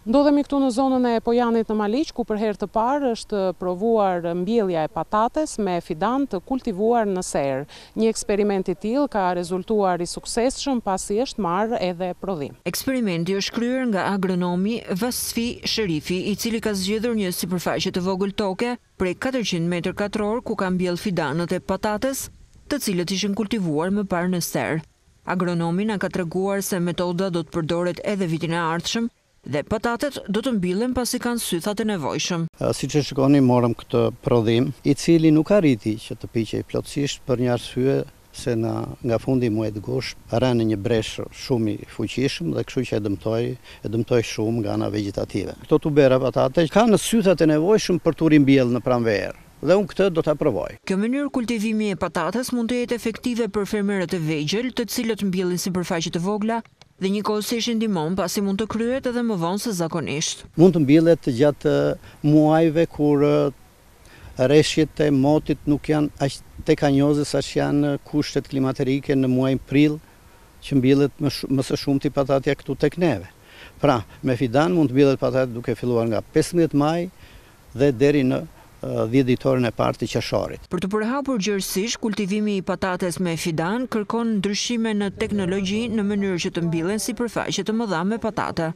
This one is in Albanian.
Ndodhemi këtu në zonën e Pojanit në Maliq, ku për herë të parë është provuar mbjellja e patates me fidan të kultivuar në serë. Një eksperiment i tillë ka rezultuar i suksesshëm pasi është marrë edhe prodhim. Eksperimenti është kryer nga agronomi Vasfi Sherifi, i cili ka zgjedhur një sipërfaqe të vogël toke prej 400 metër katror ku ka mbjell fidanët e patates, të cilët ishin kultivuar më parë në serë. Agronomi na ka treguar se metoda do të përdoret edhe vitin e ardhshëm dhe patatet do të mbillen pasi kanë sythat e nevojshëm. Siç e shikoni, morëm këtë prodhim, i cili nuk arriti që të piqej plotësisht për një arsye se nga fundi i muajit gusht rënë një bresh shumë i fuqishëm dhe kështu që e dëmtoi shumë nga ana vegetative. Këto tubera patate kanë sythat e nevojshëm për të rimbjellë në pranverë. Dhe unë këtë do ta provoj. Kjo mënyrë kultivimi e patates mund të jetë efektive për fermerët e vegjël, të cilët mbjellin sipërfaqe të vogla dhe njëkohësisht ndihmon pasi mund të kryhet edhe më vonë se zakonisht. Mund të mbjellet gjatë muajve kur rreshjet e motit nuk janë aq tekanjoze sa që janë kushtet klimaterike në muajin prill, që mbjellet më së shumti patatja këtu tek neve. Pra, me fidan mund të mbjellet patatja duke filluar nga 15 maj dhe deri në 10 ditorin e parë të qershorit. Për të përhapur gjërësisht, kultivimi i patates me fidan kërkon ndryshime në teknologji në mënyrë që të mbillen sipërfaqe të mëdha me patate.